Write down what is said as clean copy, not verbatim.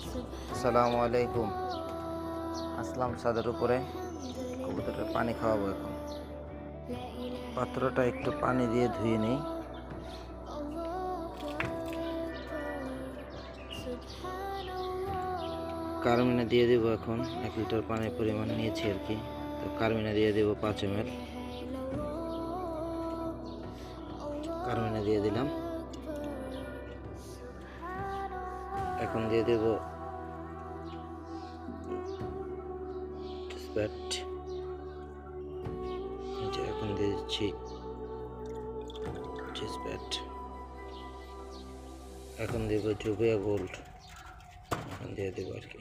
আসসালামু আলাইকুম। আসলাম ছাদের উপরে, কবুতরের পানি খাওয়াবো এখন। পাত্রটা একটু পানি দিয়ে ধুয়ে নিই। কার্মিনা দিয়ে দেবো এখন। 1 লিটার পানির পরিমাণ নিয়েছি আর কি, তো কার্মিনা দিয়ে দেবো 5 ml। কার্মিনা দিয়ে দিলাম। এখন দিয়ে দেবো স্প্যাট। এখন দিয়ে দিচ্ছি স্প্যাট। এখন দেবো জুবিয়া গোল্ড, এখন দিয়ে দেবো আর কি।